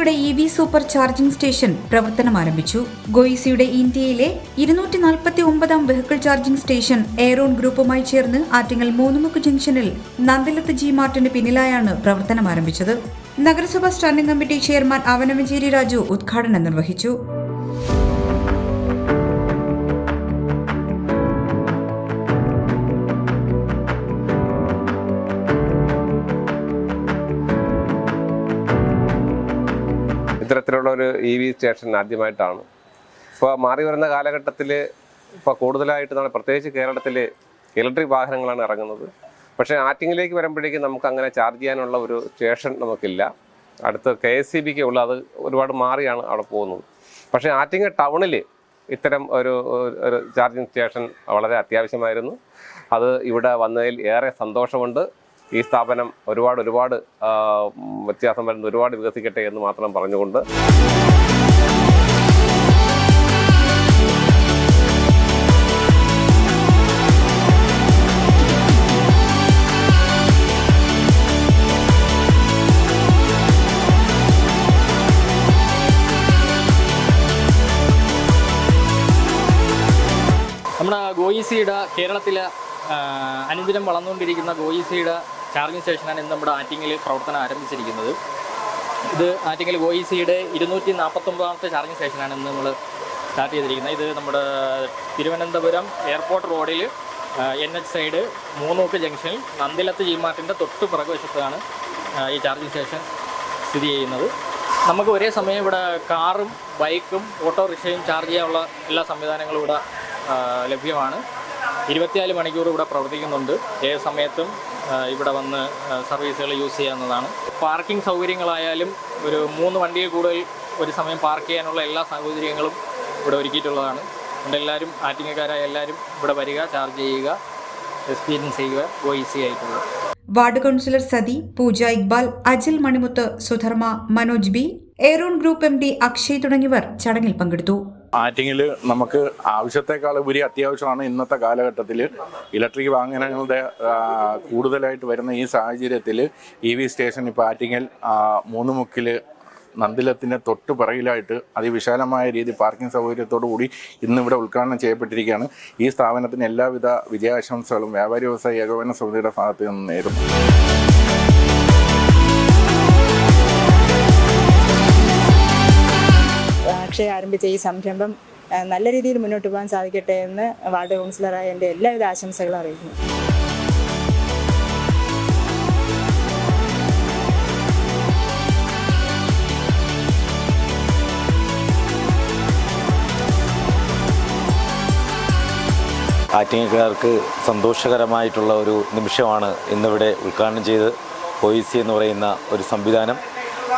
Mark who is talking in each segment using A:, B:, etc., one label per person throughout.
A: ഗോയിസിയുടെ EV super charging station പ്രവർത്തനം ആരംഭിച്ചു. ഗോയിസിയുടെ ഇന്ത്യയിലെ 249-ാം വെഹിക്കിൾ ചാർജിംഗ് സ്റ്റേഷൻ എയറോൺ ഗ്രൂപ്പുമായി ചേർന്ന് ആറ്റിങ്ങൽ മൂന്നുമുക്ക് ജംഗ്ഷനിൽ നന്ദിലത്ത് ജി മാർട്ടിന് പിന്നിലായാണ് പ്രവർത്തനം ആരംഭിച്ചത്. നഗരസഭാ സ്റ്റാൻഡിംഗ് കമ്മിറ്റി ചെയർമാൻ അവനമഞ്ചേരി രാജു ഉദ്ഘാടനം നിർവഹിച്ചു.
B: ഇത്തരത്തിലുള്ള ഒരു EV സ്റ്റേഷൻ ആദ്യമായിട്ടാണ്. ഇപ്പോൾ മാറി വരുന്ന കാലഘട്ടത്തിൽ ഇപ്പോൾ കൂടുതലായിട്ട് നമ്മൾ പ്രത്യേകിച്ച് കേരളത്തിൽ ഇലക്ട്രിക് വാഹനങ്ങളാണ് ഇറങ്ങുന്നത്. പക്ഷേ ആറ്റിങ്ങിലേക്ക് വരുമ്പോഴേക്കും നമുക്ക് അങ്ങനെ ചാർജ് ചെയ്യാനുള്ള ഒരു സ്റ്റേഷൻ നമുക്കില്ല. അടുത്ത് KSEBക്ക് ഉള്ള അത് ഒരുപാട് മാറിയാണ് അവിടെ പോകുന്നത്. പക്ഷേ ആറ്റിങ്ങൽ ടൗണിൽ ഇത്തരം ഒരു ചാർജിങ് സ്റ്റേഷൻ വളരെ അത്യാവശ്യമായിരുന്നു. അത് ഇവിടെ വന്നതിൽ ഏറെ സന്തോഷമുണ്ട്. ഈ സ്ഥാപനം ഒരുപാട് വ്യത്യാസം വരുന്ന ഒരുപാട് വികസിക്കട്ടെ എന്ന് മാത്രം പറഞ്ഞുകൊണ്ട്
C: നമ്മുടെ ഗോയിസിയുടെ കേരളത്തിലെ അനുദിനം വളർന്നുകൊണ്ടിരിക്കുന്ന ഗോയിസിയുടെ ചാർജിങ് സ്റ്റേഷനാണ് ഇന്ന് നമ്മുടെ ആറ്റിങ്ങിൽ പ്രവർത്തനം ആരംഭിച്ചിരിക്കുന്നത്. ഇത് ആറ്റിങ്ങൽ ഗോയിസിയുടെ 249-ാമത്തെ ചാർജിങ് സ്റ്റേഷനാണ് ഇന്ന് നമ്മൾ സ്റ്റാർട്ട് ചെയ്തിരിക്കുന്നത്. ഇത് നമ്മുടെ തിരുവനന്തപുരം എയർപോർട്ട് റോഡിൽ NH സൈഡ് മൂന്നുമുക്ക് ജംഗ്ഷനിൽ നന്ദിലത്ത് ജി മാർട്ടിൻ്റെ തൊട്ട് പുറകുവശത്താണ് ഈ ചാർജിങ് സ്റ്റേഷൻ സ്ഥിതി ചെയ്യുന്നത്. നമുക്ക് ഒരേ സമയം ഇവിടെ കാറും ബൈക്കും ഓട്ടോറിക്ഷയും ചാർജ് ചെയ്യാനുള്ള എല്ലാ സംവിധാനങ്ങളും ഇവിടെ ലഭ്യമാണ്. 24 മണിക്കൂർ ഇവിടെ പ്രവർത്തിക്കുന്നുണ്ട്. ഏത് സമയത്തും ഇവിടെ വന്ന് സർവീസുകൾ യൂസ് ചെയ്യാവുന്നതാണ്. പാർക്കിംഗ് സൗകര്യങ്ങളായാലും ഒരു 3 വണ്ടിയിൽ കൂടുതൽ ഒരു സമയം പാർക്ക് ചെയ്യാനുള്ള എല്ലാ സൗകര്യങ്ങളും ഇവിടെ ഒരുക്കിയിട്ടുള്ളതാണ്. അതുകൊണ്ട് എല്ലാവരും ആറ്റിങ്ങൽക്കാരായ എല്ലാവരും ഇവിടെ വരിക, ചാർജ് ചെയ്യുക, എക്സ്പീരിയൻസ് ചെയ്യുക ഗോയിസി ആയിട്ടുള്ളത്.
A: Ward councillor Sathi, Pooja Iqbal, Ajil Manimuthu, Sudharma, Manoj B, Aeron group MD Akshay തുടങ്ങിയവർ ചടങ്ങിൽ പങ്കെടുത്തു.
D: ആറ്റിങ്ങിൽ നമുക്ക് ആവശ്യത്തെക്കാൾ ഉപരി അത്യാവശ്യമാണ് ഇന്നത്തെ കാലഘട്ടത്തിൽ ഇലക്ട്രിക് വാഹനങ്ങളുടെ കൂടുതലായിട്ട് വരുന്ന ഈ സാഹചര്യത്തിൽ EV സ്റ്റേഷൻ ഇപ്പോൾ ആറ്റിങ്ങൽ മൂന്നുമുക്കിൽ നന്ദിലത്തിൻ്റെ തൊട്ട് പിറകിലായിട്ട് അതിവിശാലമായ രീതി പാർക്കിംഗ് സൗകര്യത്തോടു കൂടി ഇന്നിവിടെ ഉദ്ഘാടനം ചെയ്യപ്പെട്ടിരിക്കുകയാണ്. ഈ സ്ഥാപനത്തിന് എല്ലാവിധ വിജയാശംസകളും വ്യാപാരി വ്യവസായ ഏകോപന സമിതിയുടെ ഭാഗത്ത് നിന്ന് നേരുന്നു.
E: അക്ഷയ ആരംഭിച്ച ഈ സംരംഭം നല്ല രീതിയിൽ മുന്നോട്ട് പോകാൻ സാധിക്കട്ടെ എന്ന് വാർഡ് കൗൺസിലറായ എൻ്റെ എല്ലാവിധ ആശംസകളും അറിയിക്കുന്നു.
F: ആറ്റിങ്ങൽക്കാർക്ക് സന്തോഷകരമായിട്ടുള്ള ഒരു നിമിഷമാണ് ഇന്നിവിടെ ഉദ്ഘാടനം ചെയ്ത് ഗോയിസി എന്ന് പറയുന്ന ഒരു സംവിധാനം.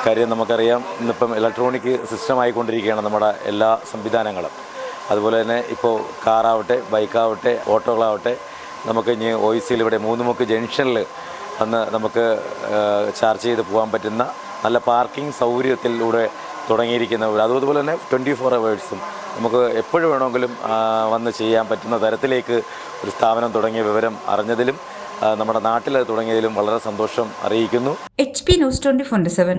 F: കാര്യം നമുക്കറിയാം, ഇന്നിപ്പം ഇലക്ട്രോണിക് സിസ്റ്റമായിക്കൊണ്ടിരിക്കുകയാണ് നമ്മുടെ എല്ലാ സംവിധാനങ്ങളും. അതുപോലെ തന്നെ ഇപ്പോൾ കാറാവട്ടെ, ബൈക്കാവട്ടെ, ഓട്ടോകളാവട്ടെ, നമുക്ക് ഇനി ഗോയിസിയിൽ ഇവിടെ മൂന്നുമുക്ക് ജംഗ്ഷനിൽ വന്ന് നമുക്ക് ചാർജ് ചെയ്ത് പോകാൻ പറ്റുന്ന നല്ല പാർക്കിംഗ് സൗകര്യത്തിലൂടെ തുടങ്ങിയിരിക്കുന്ന അതുപോലെ തന്നെ 24 hours നമുക്ക് എപ്പോഴും വേണമെങ്കിലും വന്ന് ചെയ്യാൻ പറ്റുന്ന തരത്തിലേക്ക് ഒരു സ്ഥാപനം തുടങ്ങിയ വിവരം അറിഞ്ഞതിലും നമ്മുടെ നാട്ടിൽ തുടങ്ങിയതിലും വളരെ സന്തോഷം അറിയിക്കുന്നു.
A: HP News 24/7.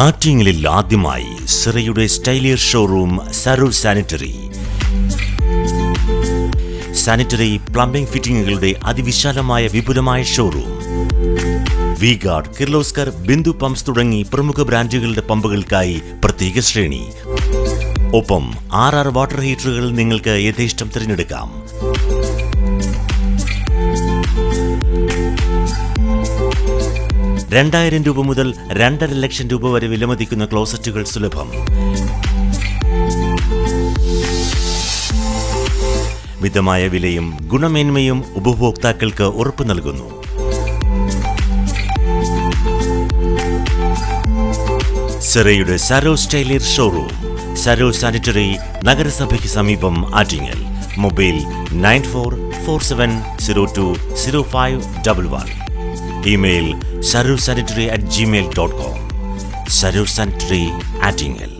G: ആറ്റിങ്ങലിൽ ആദ്യമായി സിറയുടെ സ്റ്റൈലിയർ ഷോറൂം സരൂർ സാനിറ്ററി. സാനിറ്ററി പ്ലംബിംഗ് ഫിറ്റിംഗുകളുടെ അതിവിശാലമായ വിപുലമായ showroom. V-Guard, Kirloskar, Bindu pumps തുടങ്ങി പ്രമുഖ ബ്രാൻഡുകളുടെ പമ്പുകൾക്കായി പ്രത്യേക ശ്രേണി. ഒപ്പം 6 വാട്ടർ ഹീറ്ററുകൾ നിങ്ങൾക്ക് യഥേഷ്ടം തിരഞ്ഞെടുക്കാം. ₹2,000 മുതൽ ₹2.5 ലക്ഷം വരെ വിലമതിക്കുന്ന ക്ലോസറ്റുകൾ സുലഭം. മിതമായ വിലയും ഗുണമേന്മയും ഉപഭോക്താക്കൾക്ക് ഉറപ്പു നൽകുന്നു. സിറയുടെ സരോ സ്റ്റൈലിയർ ഷോറൂം, സരോ സാനിറ്ററി, നഗരസഭയ്ക്ക് സമീപം, Attingal. Mobile 9447020511. Email sarosanitary@gmail.com. Saro sanitary, Attingal.